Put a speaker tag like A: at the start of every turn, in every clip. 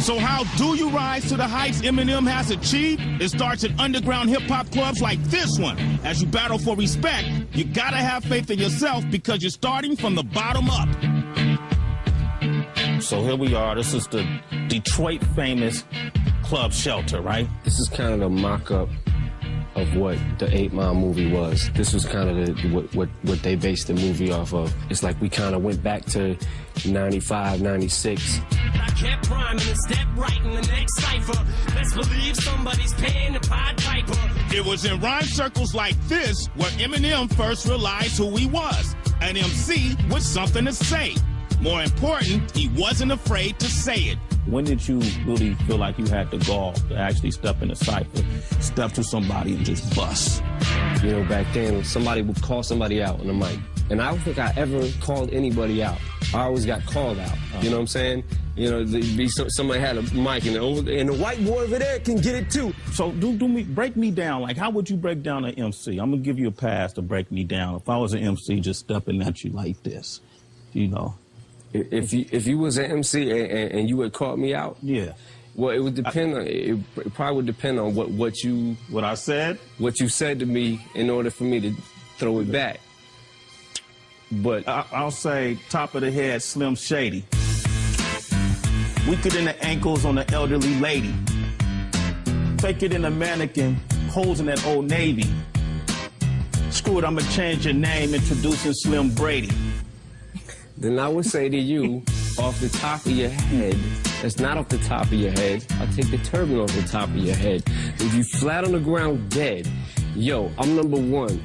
A: So how do you rise to the heights Eminem has achieved? It starts in underground hip-hop clubs like this one. As you battle for respect, you gotta have faith in yourself because you're starting from the bottom up. So here we are. This is the Detroit famous club Shelter, right?
B: This is kind of the mock-up of what the 8 Mile movie was. This was kind of what they based the movie off of. It's like we kind of went back to 95, 96.
C: I kept rhyming and step right in the next cipher. Best believe somebody's paying the Pied Piper.
A: It was in rhyme circles like this where Eminem first realized who he was. An MC with something to say. More important, he wasn't afraid to say it.
D: When did you really feel like you had the gall to actually step in a cipher, step to somebody and just bust?
B: You know, back then, somebody would call somebody out on the mic. And I don't think I ever called anybody out. I always got called out. You know what I'm saying? You know, somebody had a mic and the white boy over there can get it too.
D: So break me down. Like, how would you break down an MC? I'm gonna give you a pass to break me down. If I was an MC just stepping at you like this, you know.
B: If you was an MC and you had caught me out,
D: yeah.
B: Well, it would depend on. It probably would depend on what
D: I said,
B: what you said to me in order for me to throw it back. But
D: I'll say top of the head, Slim Shady. Weaker than the ankles on the elderly lady. Faker than a mannequin posing at Old Navy. Screw it, I'ma change your name, introducing Slim Brady.
B: Then I would say to you, off the top of your head, that's not off the top of your head, I'll take the turban off the top of your head. If you flat on the ground dead, yo, I'm #1.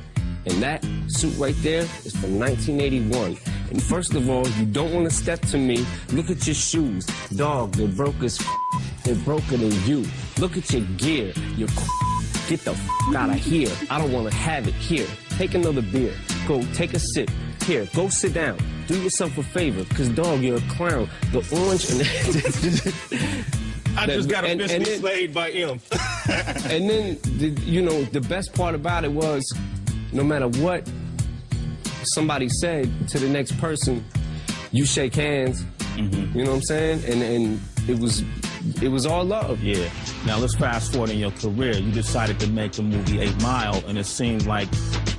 B: And that suit right there is from 1981. And first of all, you don't want to step to me. Look at your shoes. Dog, they're broke as they're broker than you. Look at your gear. Your get the out of here. I don't want to have it here. Take another beer. Go take a sip. Here, go sit down. Do yourself a favor, because, dog, you're a clown. The orange and...
D: I just got officially slayed by him.
B: And then, you know, the best part about it was, no matter what somebody said to the next person, you shake hands. You know what I'm saying? And it was all love.
D: Yeah. Now, let's fast forward in your career. You decided to make the movie 8 Mile, and it seems like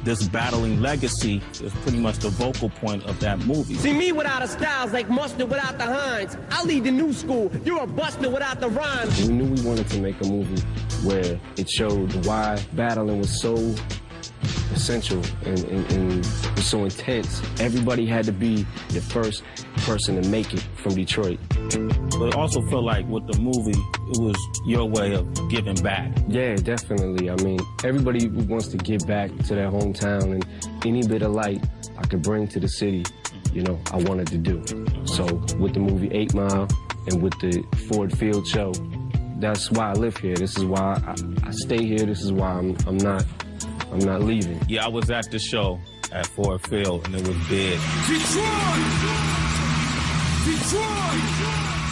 D: this battling legacy is pretty much the vocal point of that movie.
C: See, me without a style's like mustard without the Heinz. I lead the new school. You're a buster without the rhymes.
B: We knew we wanted to make a movie where it showed why battling was so essential and was so intense. Everybody had to be the first person to make it from Detroit.
D: But it also felt like with the movie, it was your way of giving back.
B: Yeah, definitely. I mean, everybody wants to give back to their hometown, and any bit of light I could bring to the city, you know, I wanted to do. So with the movie 8 Mile and with the Ford Field show, that's why I live here. This is why I stay here. This is why I'm not leaving.
D: Yeah, I was at the show at Ford Field, and it was big.
A: Detroit!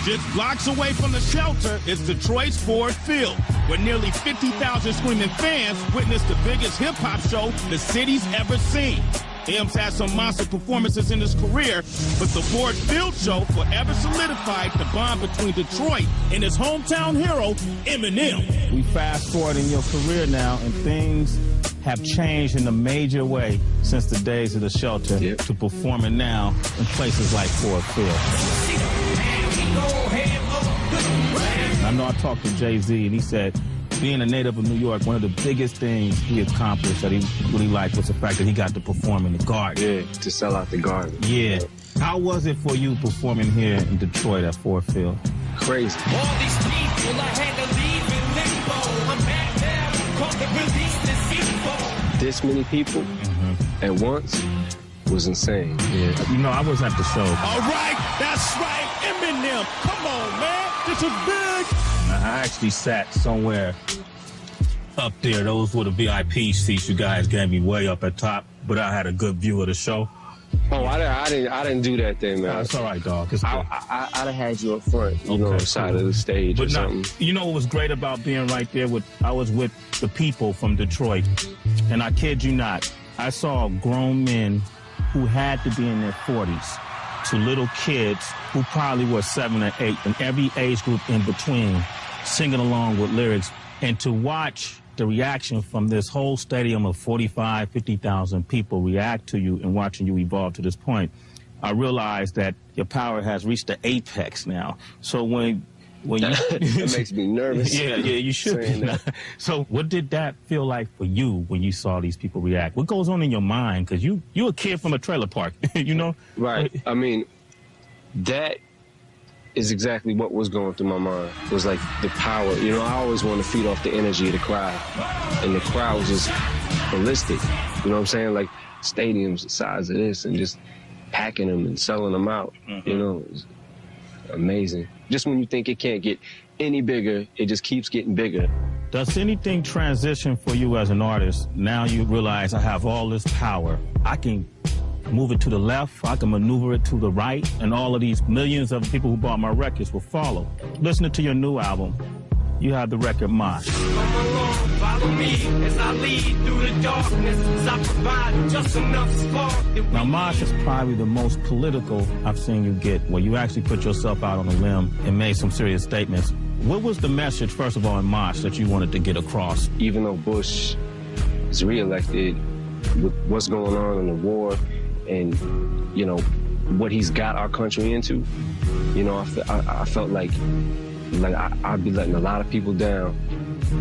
A: Just blocks away from the Shelter is Detroit's Ford Field, where nearly 50,000 screaming fans witnessed the biggest hip-hop show the city's ever seen. M's had some monster performances in his career, but the Ford Field show forever solidified the bond between Detroit and his hometown hero, Eminem.
D: We fast forward in your career now, and things have changed in a major way since the days of the Shelter to performing now in places like Ford Field. I know I talked to Jay-Z, and he said being a native of New York, one of the biggest things he accomplished that he really liked was the fact that he got to perform in the Garden.
B: Yeah, to sell out the Garden.
D: Yeah. How was it for you performing here in Detroit at Ford Field?
B: Crazy.
C: All these people I had to leave in limbo. I'm back now, caught the release the sequel.
B: This many people at once was insane.
D: Yeah. You know, I was at the show.
A: All right, that's right, Eminem. Come on, man. This is big.
D: I actually sat somewhere up there. Those were the VIP seats you guys gave me way up at top, but I had a good view of the show.
B: Oh, I didn't do that thing, man.
D: It's all right, dog.
B: I'd have had you up front, you know, on the side of the stage or something.
D: You know what was great about being right there I was with the people from Detroit, and I kid you not, I saw grown men who had to be in their 40s to little kids who probably were 7 or 8, and every age group in between, singing along with lyrics. And to watch the reaction from this whole stadium of 45, 50,000 people react to you and watching you evolve to this point, I realized that your power has reached the apex now. So when you...
B: That makes me nervous.
D: Yeah, you should be. So what did that feel like for you when you saw these people react? What goes on in your mind? Because you're a kid from a trailer park, you know?
B: Right. I mean, that is exactly what was going through my mind. It was like the power. You know, I always want to feed off the energy of the crowd. And the crowd was just ballistic. You know what I'm saying? Like stadiums the size of this and just packing them and selling them out. Mm-hmm. You know, it's amazing. Just when you think it can't get any bigger, it just keeps getting bigger.
D: Does anything transition for you as an artist? Now you realize I have all this power. I can move it to the left, I can maneuver it to the right, and all of these millions of people who bought my records will follow. Listening to your new album, you have the record Mosh.
C: Come along, follow me as I lead through the darkness, as I provide just enough spark.
D: Now, Mosh is probably the most political I've seen you get, where you actually put yourself out on a limb and made some serious statements. What was the message, first of all, in Mosh that you wanted to get across?
B: Even though Bush is reelected, with what's going on in the war and, you know, what he's got our country into, you know, I felt like I'd be letting a lot of people down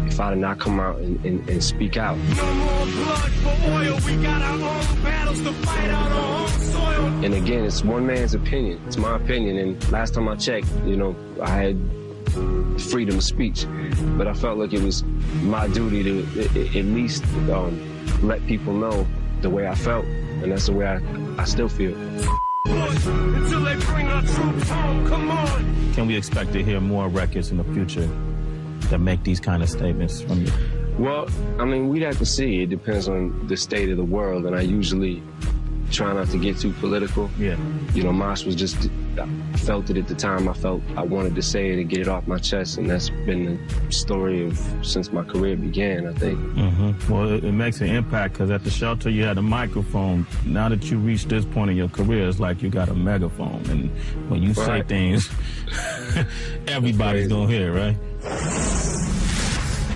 B: if I did not come out and speak out.
C: No more blood for oil, we got our own battles to fight on our own soil.
B: And again, it's one man's opinion. It's my opinion. And last time I checked, you know, I had freedom of speech, but I felt like it was my duty to at least let people know the way I felt, and that's the way I still feel.
C: Until they bring our troops home, come on.
D: Can we expect to hear more records in the future that make these kind of statements from you?
B: Well, I mean, we'd have to see. It depends on the state of the world, and I usually try not to get too political.
D: Yeah.
B: You know, Mosh was just, I felt it at the time. I felt I wanted to say it and get it off my chest, and that's been the story of since my career began, I think.
D: Mm-hmm. Well, it makes an impact, because at the shelter you had a microphone. Now that you reached this point in your career, it's like you got a megaphone, and when you say things, everybody's gonna hear, right?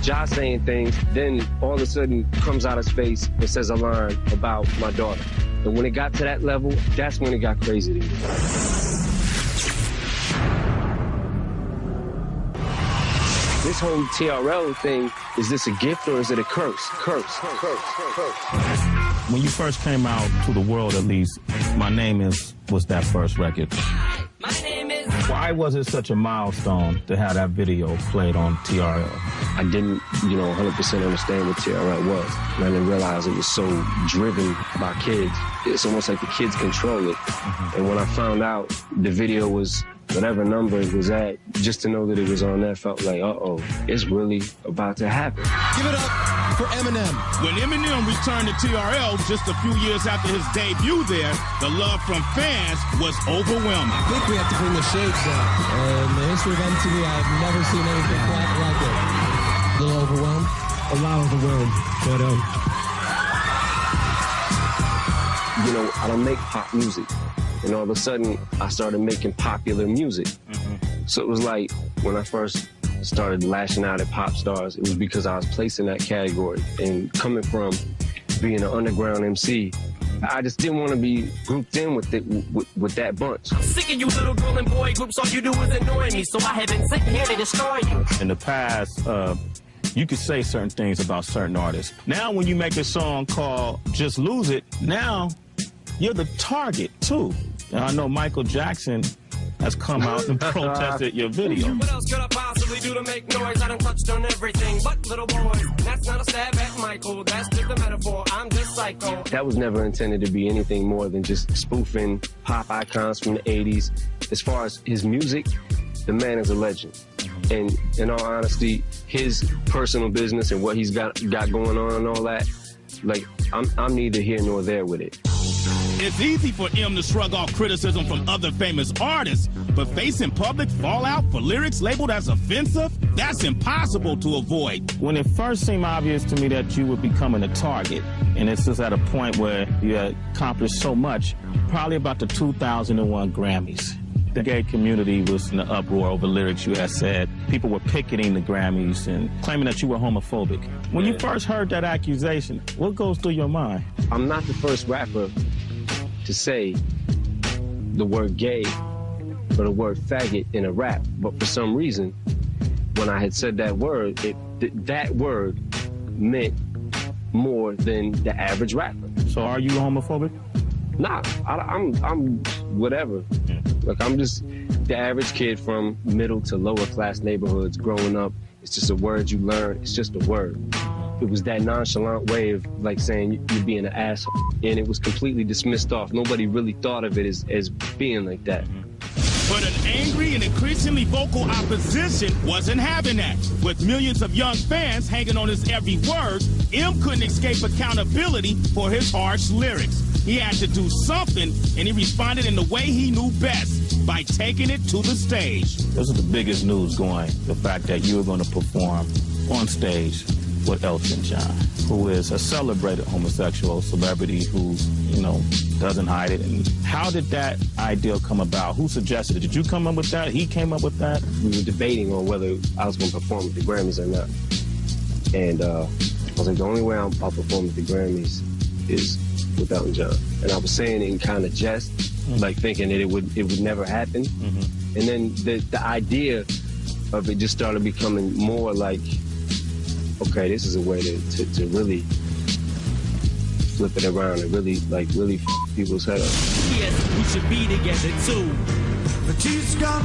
B: Josh saying things, then all of a sudden comes out of space and says a line about my daughter. And when it got to that level, that's when it got crazy to me. This whole TRL thing, is this a gift or is it a curse? Curse.
D: When you first came out to the world, at least, My Name was that first record.
C: My name is...
D: Why was it such a milestone to have that video played on TRL?
B: I didn't, you know, 100% understand what TRL was. And I didn't realize it was so driven by kids. It's almost like the kids control it. Mm-hmm. And when I found out the video was whatever number it was at, just to know that it was on there felt like, uh-oh, it's really about to happen.
A: Give it up for Eminem. When Eminem returned to TRL just a few years after his debut there, the love from fans was overwhelming.
E: I think we have to bring the shades down. In the history of MTV, I've never seen anything quite like it. A little overwhelmed? A lot overwhelmed, but
B: you know, I don't make pop music. And all of a sudden, I started making popular music. Mm-hmm. So it was like, when I first started lashing out at pop stars, it was because I was placed in that category. And coming from being an underground MC, I just didn't want to be grouped in with that bunch.
C: I'm sick of you little girl and boy groups, all you do is annoy me, so I have been sitting here to destroy you.
D: In the past, you could say certain things about certain artists. Now when you make a song called Just Lose It, now you're the target, too. And I know Michael Jackson has come out and protested your video.
C: What else could I possibly do to make noise? I done touched on everything but little boys. That's not a stab at Michael, that's just a metaphor. I'm just psycho.
B: That was never intended to be anything more than just spoofing pop icons from the 80s. As far as his music, the man is a legend. And in all honesty, his personal business and what he's got going on and all that, like, I'm neither here nor there with it.
A: It's easy for M to shrug off criticism from other famous artists, but facing public fallout for lyrics labeled as offensive, that's impossible to avoid.
D: When it first seemed obvious to me that you were becoming a target, and it's just at a point where you had accomplished so much, probably about the 2001 Grammys. The gay community was in an uproar over lyrics you had said. People were picketing the Grammys and claiming that you were homophobic. When you first heard that accusation, what goes through your mind?
B: I'm not the first rapper to say the word gay or the word faggot in a rap, but for some reason, when I had said that word, that word meant more than the average rapper.
D: So are you homophobic?
B: Nah, I'm whatever. Like, I'm just the average kid from middle to lower class neighborhoods growing up. It's just a word you learn. It's just a word. It was that nonchalant way of like saying you're being an asshole, and it was completely dismissed off. Nobody really thought of it as being like that.
A: But an angry and increasingly vocal opposition wasn't having that. With millions of young fans hanging on his every word, M couldn't escape accountability for his harsh lyrics. He had to do something, and he responded in the way he knew best, by taking it to the stage.
D: This is the biggest news going, the fact that you were going to perform on stage with Elton John, who is a celebrated homosexual celebrity who, you know, doesn't hide it. And how did that idea come about? Who suggested it? Did you come up with that? He came up with that?
B: We were debating on whether I was going to perform at the Grammys or not. And I was like, the only way I'll perform at the Grammys is with Elton John. And I was saying it in kind of jest, like thinking that it would never happen. And then the idea of it just started becoming more like, okay, this is a way to really flip it around and really f people's head up.
C: Yes, we should be together too. But she's gone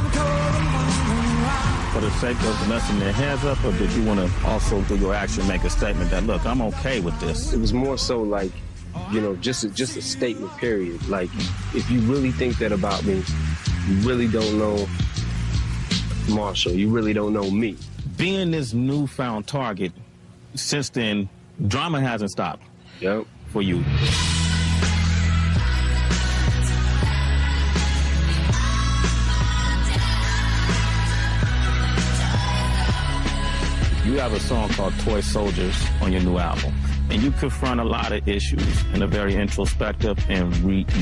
D: For the sake of messing their heads up, or did you want to also, through your action, make a statement that, look, I'm okay with this?
B: It was more so like, you know, just a statement, period. Like, if you really think that about me, you really don't know Marshall. You really don't know me.
D: Being this newfound target, since then, drama hasn't stopped.
B: Yep.
D: For you. You have a song called Toy Soldiers on your new album, and you confront a lot of issues in a very introspective and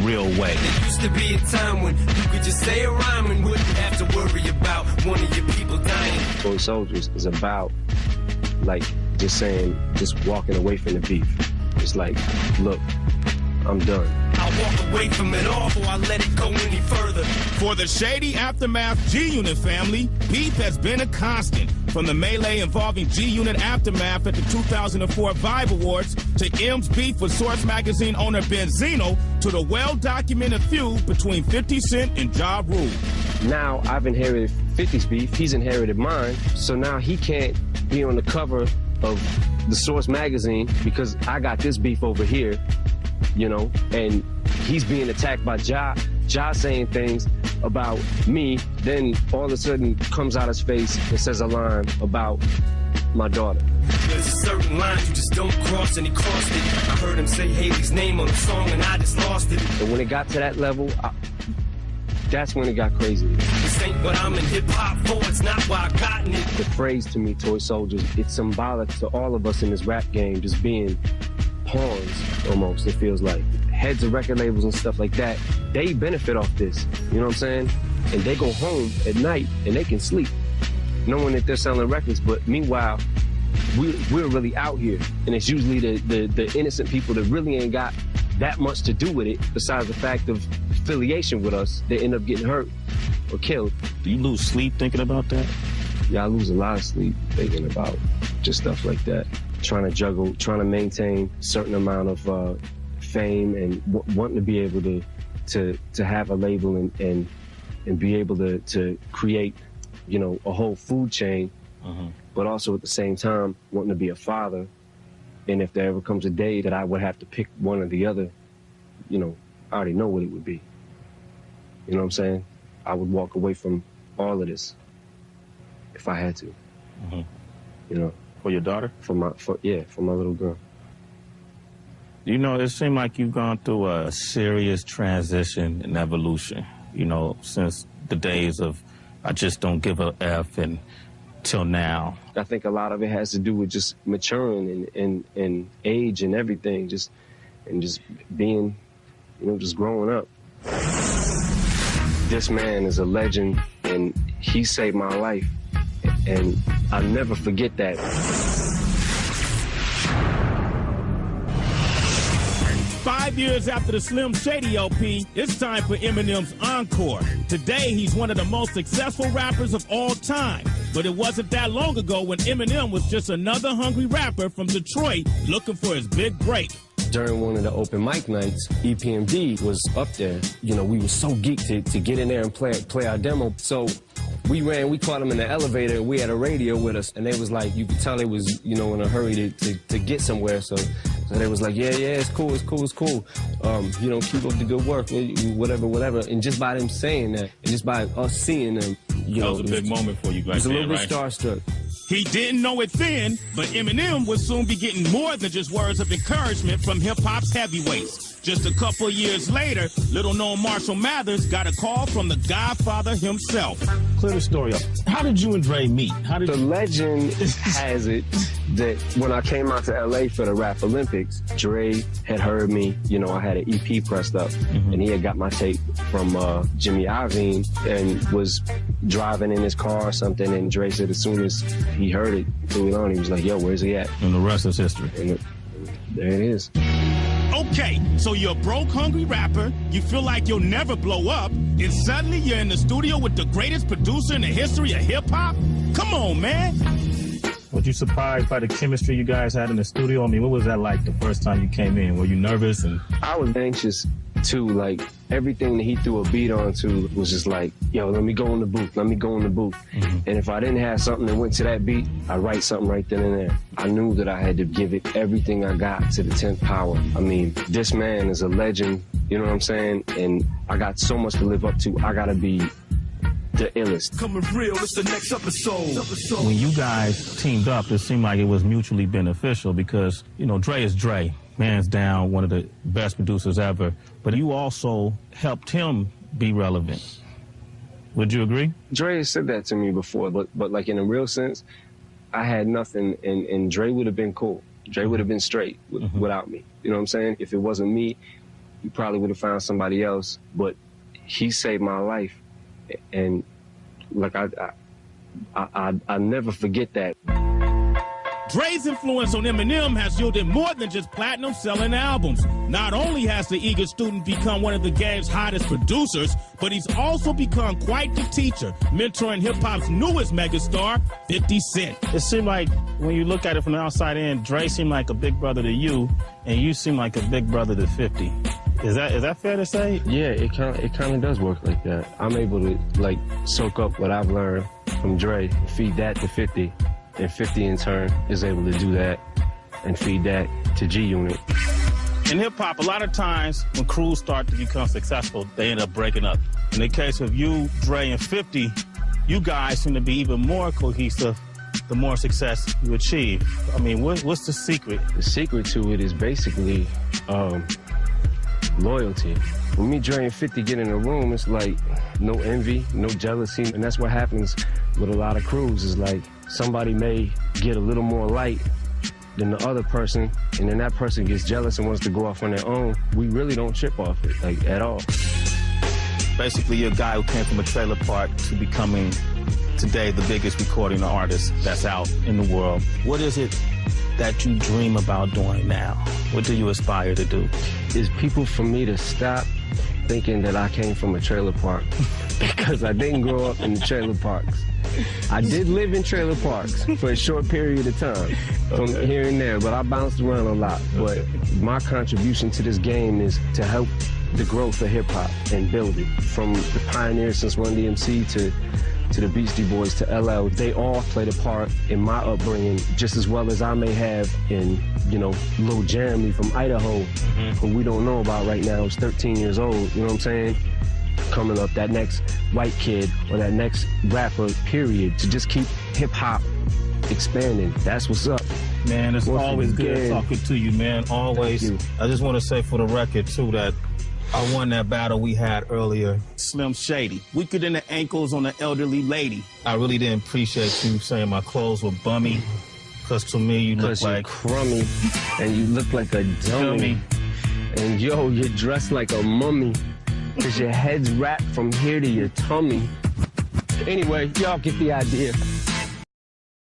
D: real way.
C: There used to be a time when you could just say a rhyme and wouldn't have to worry about one of your people dying.
B: Toy Soldiers is about, like, just walking away from the beef. It's like, look, I'm done.
C: I'll walk away from it all before I let it go any further.
A: For the Shady Aftermath G-Unit family, beef has been a constant. From the melee involving G-Unit Aftermath at the 2004 Vibe Awards, to M's beef with Source magazine owner Benzino, to the well-documented feud between 50 Cent and Ja Rule.
B: Now I've inherited 50's beef, he's inherited mine, so now he can't be on the cover of the Source magazine because I got this beef over here, you know, and he's being attacked by Ja saying things about me, then all of a sudden comes out his face and says a line about my daughter.
C: There's a certain line you just don't cross, and he crossed it. I heard him say Haley's name on the song and I just lost it.
B: And when it got to that level, that's when it got crazy.
C: This ain't what I'm in hip-hop for, it's not why I gotten it.
B: The phrase to me, Toy Soldiers, it's symbolic to all of us in this rap game just being pawns, almost, it feels like. Heads of record labels and stuff like that, they benefit off this, you know what I'm saying? And they go home at night and they can sleep, knowing that they're selling records, but meanwhile, we're really out here. And it's usually the innocent people that really ain't got that much to do with it, besides the fact of affiliation with us, they end up getting hurt or killed.
D: Do you lose sleep thinking about that?
B: Yeah, I lose a lot of sleep thinking about just stuff like that. Trying to juggle, trying to maintain a certain amount of fame and wanting to be able to have a label and be able to create, you know, a whole food chain, but also at the same time wanting to be a father. And if there ever comes a day that I would have to pick one or the other, you know, I already know what it would be. You know what I'm saying? I would walk away from all of this if I had to. You know.
D: For your daughter?
B: For my little girl.
D: You know, it seemed like you've gone through a serious transition and evolution, you know, since the days of I just don't give a F and till now.
B: I think a lot of it has to do with just maturing and age and everything, just being, you know, just growing up. This man is a legend, and he saved my life, and I'll never forget that.
A: 5 years after the Slim Shady LP, it's time for Eminem's encore. Today, he's one of the most successful rappers of all time. But it wasn't that long ago when Eminem was just another hungry rapper from Detroit looking for his big break.
B: During one of the open mic nights, EPMD was up there. You know, we were so geeked to get in there and play our demo. So we caught them in the elevator, and we had a radio with us, and they was like, you could tell they was, you know, in a hurry to get somewhere. So they was like, yeah, it's cool. You know, keep up the good work, whatever. And just by them saying that, and just by us seeing them, you know,
A: that was a big moment for you guys.
B: It was a little bit starstruck.
A: He didn't know it then, but Eminem would soon be getting more than just words of encouragement from hip-hop's heavyweights. Just a couple of years later, little-known Marshall Mathers got a call from the Godfather himself.
D: Clear the story up. How did you and Dre meet?
B: The legend has it that when I came out to L.A. for the Rap Olympics, Dre had heard me. You know, I had an EP pressed up, and he had got my tape from Jimmy Iovine and was driving in his car or something, and Dre said as soon as he heard it, threw it on, he was like, yo, where's he at?
D: And the rest is history.
B: And there it is.
A: Okay, so you're a broke, hungry rapper, you feel like you'll never blow up, and suddenly you're in the studio with the greatest producer in the history of hip-hop? Come on, man.
D: Was you surprised by the chemistry you guys had in the studio? I mean, what was that like the first time you came in? Were you nervous? And
B: I was anxious, too. Like, everything that he threw a beat onto was just like, yo, let me go in the booth. And if I didn't have something that went to that beat, I'd write something right then and there. I knew that I had to give it everything I got to the 10th power. I mean, this man is a legend, you know what I'm saying? And I got so much to live up to. I gotta be the illest.
F: Coming real, it's the next episode.
D: when you guys teamed up, it seemed like it was mutually beneficial because, you know, Dre is Dre. Hands down, one of the best producers ever. But you also helped him be relevant. Would you agree?
B: Dre has said that to me before, but like in a real sense, I had nothing, and Dre would have been cool. Dre would have been straight without me. You know what I'm saying? If it wasn't me, you probably would have found somebody else. But he saved my life, and like I never forget that.
A: Dre's influence on Eminem has yielded more than just platinum-selling albums. Not only has the eager student become one of the game's hottest producers, but he's also become quite the teacher, mentoring hip-hop's newest megastar, 50 Cent.
D: It seemed like, when you look at it from the outside in, Dre seemed like a big brother to you, and you seem like a big brother to 50. Is that fair to say?
B: Yeah, it kind of does work like that. I'm able to, like, soak up what I've learned from Dre, feed that to 50. And 50 in turn is able to do that and feed that to G-Unit.
D: In hip-hop, a lot of times when crews start to become successful, they end up breaking up. In the case of you, Dre, and 50, you guys seem to be even more cohesive the more success you achieve. I mean, what's the secret?
B: The secret to it is basically loyalty. When me, Dre, and 50 get in a room, it's like no envy, no jealousy, and that's what happens with a lot of crews is like somebody may get a little more light than the other person, and then that person gets jealous and wants to go off on their own. We really don't chip off it, like, at all.
D: Basically, you're a guy who came from a trailer park to becoming today the biggest recording artist that's out in the world. What is it that you dream about doing now? What do you aspire to do?
B: Is people for me to stop thinking that I came from a trailer park because I didn't grow up in the trailer parks. I did live in trailer parks for a short period of time, from here and there, but I bounced around a lot. But my contribution to this game is to help the growth of hip-hop and build it. From the pioneers since Run DMC to the Beastie Boys to LL, they all played a part in my upbringing just as well as I may have in, you know, Lil Jeremy from Idaho, who we don't know about right now, is 13 years old, you know what I'm saying? Coming up, that next white kid or that next rapper, period, to just keep hip-hop expanding. That's what's up.
D: Man, it's
B: Once
D: always good
B: again,
D: talking to you, man. Always.
B: Thank you.
D: I just want to say for the record, too, that I won that battle we had earlier. Slim Shady. Weaker than the ankles on an elderly lady. I really didn't appreciate you saying my clothes were bummy. Because to me, you look like...
B: crummy, and you look like a dummy. And yo, you're dressed like a mummy. Because your head's wrapped from here to your tummy. Anyway, y'all get the idea.